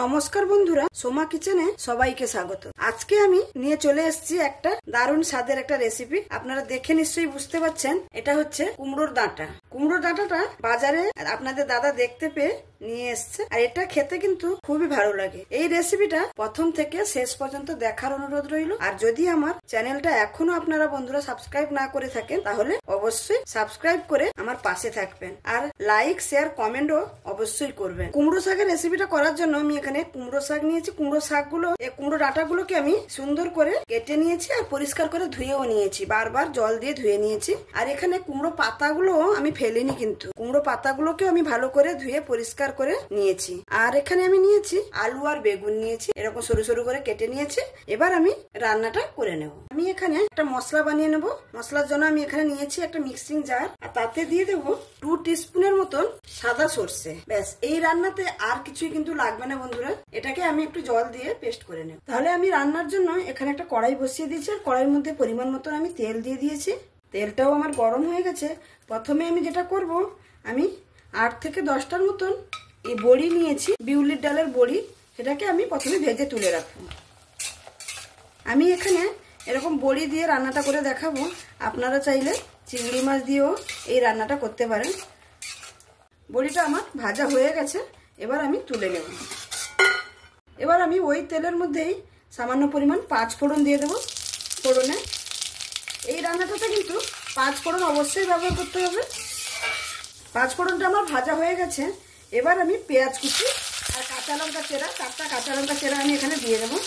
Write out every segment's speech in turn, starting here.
নমস্কার বন্ধুরা, সোমা কিচেনে সবাইকে স্বাগত। আজকে আমি নিয়ে চলে এসেছি একটা দারুণ স্বাদের একটা রেসিপি। আপনারা দেখে নিশ্চয়ই বুঝতে পারছেন, এটা হচ্ছে কুমড়োর ডাঁটা। কুমড়োর ডাঁটাটা বাজারে আপনাদের দাদা দেখতে পেয়ে নিয়ে এসছে, আর এটা খেতে কিন্তু খুবই ভালো লাগে। এই রেসিপিটা প্রথম থেকে শেষ পর্যন্ত দেখার অনুরোধ রইল। আর যদি আমার চ্যানেলটা এখনো আপনারা বন্ধুরা সাবস্ক্রাইব না করে থাকেন, তাহলে অবশ্যই সাবস্ক্রাইব করে আমার পাশে থাকবেন, আর লাইক শেয়ার কমেন্টও অবশ্যই করবেন। কুমড়ো শাকের রেসিপিটা করার জন্য আমি এখানে কুমড়ো শাক নিয়েছি। কুমড়ো শাকগুলো, কুমড়ো ডাঁটাগুলোকে আমি সুন্দর করে কেটে নিয়েছি আর পরিষ্কার করে ধুয়েও নিয়েছি, বারবার জল দিয়ে ধুয়ে নিয়েছি। আর এখানে কুমড়ো পাতাগুলো আমি ফেলিনি, কিন্তু কুমড়ো পাতাগুলোকে আমি ভালো করে ধুয়ে পরিষ্কার করে নিয়েছি। আর এখানে আমি নিয়েছি আলু আর বেগুন নিয়েছি, এরকম সরু সরু করে কেটে নিয়েছি। এবার আমি রান্নাটা করে নেব। আমি এখানে একটা মশলা বানিয়ে নেব। মশলার জন্য আমি এখানে নিয়েছি একটা মিক্সিং জার, আর তাতে দিয়ে দেবো 2 টিস্পুনের মতন সাদা সর্ষে। ব্যাস, এই রান্নাতে আর কিছুই কিন্তু লাগবে না বন্ধুরা। এটাকে আমি একটু জল দিয়ে পেস্ট করে নেব। তাহলে আমি রান্নার জন্য এখানে একটা কড়াই বসিয়ে দিয়েছি, আর কড়াইয়ের মধ্যে পরিমাণ মতন আমি তেল দিয়ে দিয়েছি। তেলটাও আমার গরম হয়ে গেছে। প্রথমে আমি যেটা করব, আমি 8 থেকে 10টার মতন এই বড়ি নিয়েছি, বিউলির ডালের বড়ি। সেটাকে আমি প্রথমে ভেজে তুলে রাখবো। আমি এখানে এরকম বড়ি দিয়ে রান্নাটা করে দেখাবো। আপনারা চাইলে চিংড়ি মাছ দিয়েও এই রান্নাটা করতে পারেন। বড়িটা আমার ভাজা হয়ে গেছে, এবার আমি তুলে নেব। এবার আমি ওই তেলের মধ্যেই সামান্য পরিমাণ 5 ফোড়ন দিয়ে দেবো। ফোড়নে এই রান্নাটাতে কিন্তু 5 ফোড়ন অবশ্যই ব্যবহার করতে হবে। 5 ফোড়নটা আমার ভাজা হয়ে গেছে। এবার আমি পেঁয়াজ কুচি আর কাঁচা লঙ্কা চেরা, 4টা কাঁচা লঙ্কা চেরা আমি এখানে দিয়ে দেবো।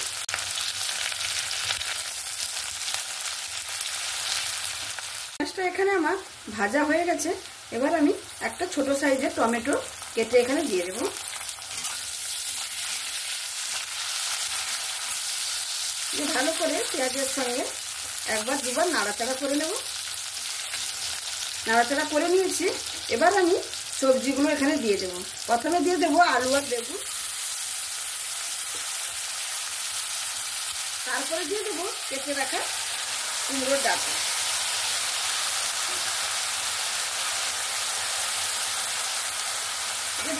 পেঁয়াজটা এখানে আমার ভাজা হয়ে গেছে। এবার আমি একটা ছোট সাইজের টমেটো কেটে এখানে দিয়ে দেবো। ভালো করে পেঁয়াজের সঙ্গে একবার দুবার নাড়াচাড়া করে নেব। নাড়াচাড়া করে নিয়েছি। এবার আমি সবজিগুলো এখানে দিয়ে দেবো। প্রথমে দিয়ে দেবো আলু আর বেগুন, তারপরে দিয়ে দেবো কেটে রাখা কুমড়োর ডাঁটা।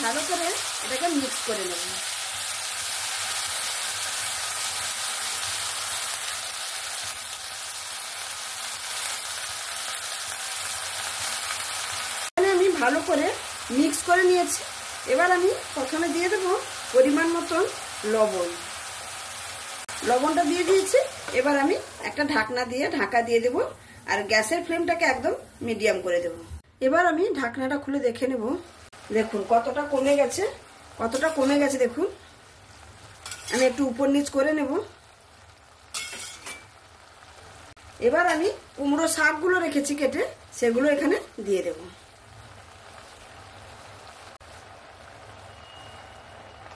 ভালো করে এটাকে মিক্স করে নেব। আমি ভালো করে মিক্স করে নিয়েছি। এবার আমি প্রথমে দিয়ে দেবো পরিমাণ মতন লবণ। লবণটা দিয়ে দিয়েছি। এবার আমি একটা ঢাকনা দিয়ে ঢাকা দিয়ে দেবো, আর গ্যাসের ফ্লেমটাকে একদম মিডিয়াম করে দেব। এবার আমি ঢাকনাটা খুলে দেখে নেব। দেখুন কতটা কমে গেছে, কতটা কমে গেছে দেখুন। আমি একটু উপর নিচ করে নেব। এবার আমি কুমড়ো শাকগুলো রেখেছি কেটে, সেগুলো এখানে দিয়ে দেব।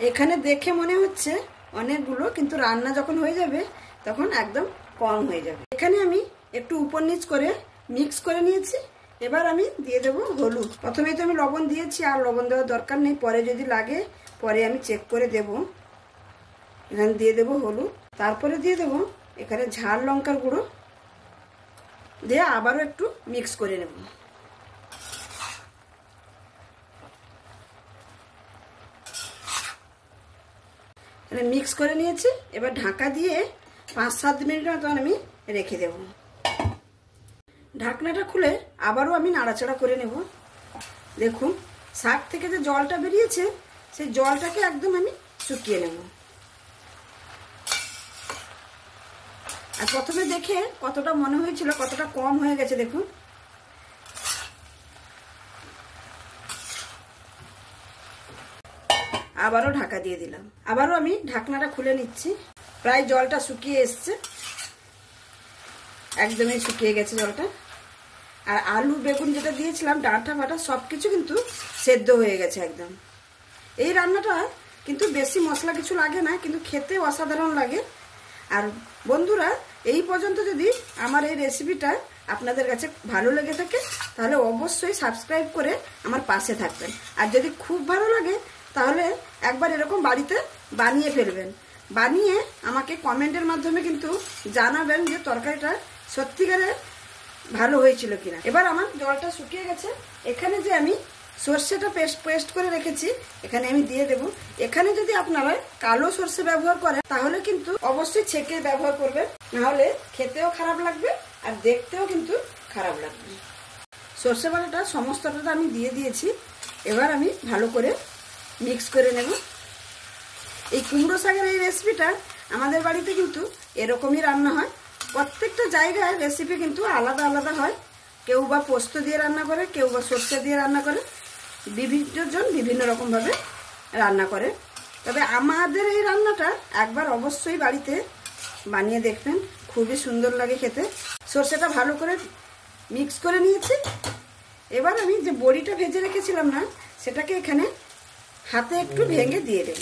এখানে দেখে মনে হচ্ছে অনেকগুলো, কিন্তু রান্না যখন হয়ে যাবে তখন একদম কম হয়ে যাবে। এখানে আমি একটু উপর নিচ করে মিক্স করে নিয়েছি। এবার আমি দিয়ে দেবো হলুদ। প্রথমেই তো আমি লবণ দিয়েছি, আর লবণ দেওয়ার দরকার নেই, পরে যদি লাগে পরে আমি চেক করে দেব। এখানে দিয়ে দেবো হলুদ, তারপরে দিয়ে দেবো এখানে ঝাল লঙ্কার গুঁড়ো দিয়ে আবারও একটু মিক্স করে নেব। মিক্স করে নিয়েছি। এবার ঢাকা দিয়ে 5-7 মিনিট মতন আমি রেখে দেব। ঢাকনাটা খুলে আবারও আমি নাড়াচাড়া করে নেব। দেখুন শাক থেকে যে জলটা বেরিয়েছে, সেই জলটাকে একদম আমি শুকিয়ে নেব। আর প্রথমে দেখে কতটা মনে হয়েছিল কতটা কম হয়ে গেছে দেখুন। আবারও ঢাকা দিয়ে দিলাম। আবারও আমি ঢাকনাটা খুলে নিচ্ছি। প্রায় জলটা শুকিয়ে এসছে, একদমই শুকিয়ে গেছে জলটা। আর আলু বেগুন যেটা দিয়েছিলাম, ডাঁটা ফাটা সবকিছু কিন্তু সেদ্ধ হয়ে গেছে একদম। এই রান্নাটা কিন্তু বেশি মশলা কিছু লাগে না, কিন্তু খেতে অসাধারণ লাগে। আর বন্ধুরা, এই পর্যন্ত যদি আমার এই রেসিপিটা আপনাদের কাছে ভালো লেগে থাকে, তাহলে অবশ্যই সাবস্ক্রাইব করে আমার পাশে থাকবেন। আর যদি খুব ভালো লাগে, তাহলে একবার এরকম বাড়িতে বানিয়ে ফেলবেন। বানিয়ে আমাকে কমেন্টের মাধ্যমে কিন্তু জানাবেন যে তরকারিটা সত্যিকারে ভালো হয়েছিল কিনা। এবার আমার জলটা শুকিয়ে গেছে। এখানে যে আমি সর্ষেটা পেস্ট করে রেখেছি, এখানে আমি দিয়ে দেব। এখানে যদি আপনারা কালো সর্ষে ব্যবহার করেন তাহলে কিন্তু অবশ্যই ছেঁকে ব্যবহার করবেন, নাহলে খেতেও খারাপ লাগবে আর দেখতেও কিন্তু খারাপ লাগবে। সর্ষে বাটাটা সমস্তটা আমি দিয়ে দিয়েছি। এবার আমি ভালো করে মিক্স করে নেব। এই কুমড়ো শাকের এই রেসিপিটা আমাদের বাড়িতে কিন্তু এরকমই রান্না হয়। প্রত্যেকটা জায়গায় রেসিপি কিন্তু আলাদা আলাদা হয়। কেউ বা পোস্ত দিয়ে রান্না করে, কেউ বা সর্ষে দিয়ে রান্না করে, বিভিন্নজন বিভিন্ন রকমভাবে রান্না করে। তবে আমাদের এই রান্নাটা একবার অবশ্যই বাড়িতে বানিয়ে দেখবেন, খুবই সুন্দর লাগে খেতে। সর্ষেটা ভালো করে মিক্স করে নিয়েছি। এবার আমি যে বড়িটা ভেজে রেখেছিলাম না, সেটাকে এখানে হাতে একটু ভেঙে দিয়ে দেব।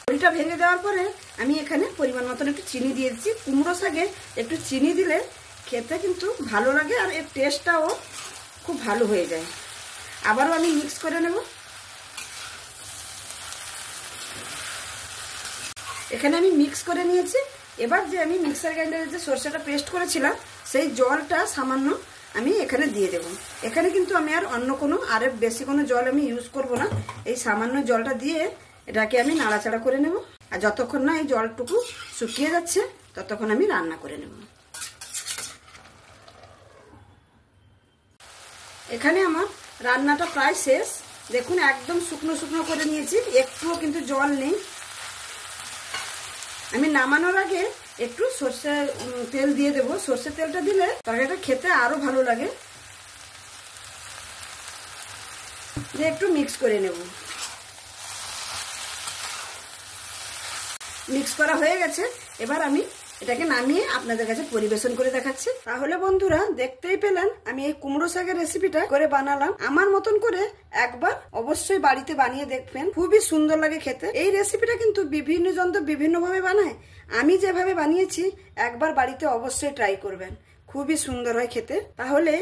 বড়িটা ভেঙে দেওয়ার পরে আমি এখানে পরিমাণ মতন একটু চিনি দিয়ে দিচ্ছি। কুমড়ো শাকে একটু চিনি দিলে খেতে কিন্তু ভালো লাগে আর এর টেস্টটাও খুব ভালো হয়ে যায়। আবারও আমি মিক্স করে নেব। এখানে আমি মিক্স করে নিয়েছি। এবার যে আমি মিক্সার গ্রাইন্ডারে যে সরষেটা পেস্ট করেছিলাম সেই জলটা সামান্য আমি এখানে দিয়ে দেব। এখানে কিন্তু আমি আর অন্য কোনো বেশি কোনো জল আমি ইউজ করব না। এই সামান্য জলটা দিয়ে এটাকে আমি নাড়াচাড়া করে নেব। আর যতক্ষণ না এই জলটুকু শুকিয়ে যাচ্ছে ততক্ষণ আমি রান্না করে নেব। এখানে আমার রান্নাটা প্রায় শেষ। দেখুন একদম শুকনো শুকনো করে নিয়েছি, একটুও কিন্তু জল নেই। আমি নামানোর আগে একটু সরষের তেল দিয়ে দেব। সরষের তেলটা দিলে তরকারিটা খেতে আরো ভালো লাগে। দিয়ে একটু মিক্স করে নেব। মিক্স করা হয়ে গেছে। এবার আমি এটাকে নামিয়ে আপনাদের কাছে পরিবেশন করে দেখাচ্ছি। তাহলে বন্ধুরা দেখতেই পেলেন আমি এই কুমড়ো শাকের রেসিপিটা করে বানালাম। আমার মতন করে একবার অবশ্যই বাড়িতে বানিয়ে দেখবেন, খুবই সুন্দর লাগে খেতে। এই রেসিপিটা কিন্তু বিভিন্ন জন তো বিভিন্ন ভাবে বানায়, আমি যেভাবে বানিয়েছি একবার বাড়িতে অবশ্যই ট্রাই করবেন, খুবই সুন্দর হয় খেতে। তাহলে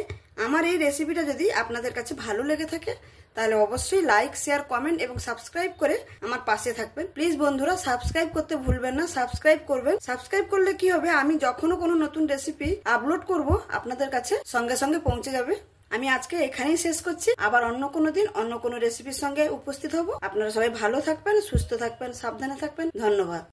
আমার এই রেসিপিটা যদি আপনাদের কাছে ভালো লেগে থাকে তাহলে অবশ্যই লাইক, শেয়ার, কমেন্ট এবং সাবস্ক্রাইব করে আমার পাশে থাকবেন। প্লিজ বন্ধুরা সাবস্ক্রাইব করতে ভুলবেন না, সাবস্ক্রাইব করবেন। সাবস্ক্রাইব করলে কি হবে, আমি যখনও কোনো নতুন রেসিপি আপলোড করব আপনাদের কাছে সঙ্গে সঙ্গে পৌঁছে যাবে। আমি আজকে এখানেই শেষ করছি। আবার অন্য কোনো দিন অন্য কোনো রেসিপির সঙ্গে উপস্থিত হব। আপনারা সবাই ভালো থাকবেন, সুস্থ থাকবেন, সাবধানে থাকবেন। ধন্যবাদ।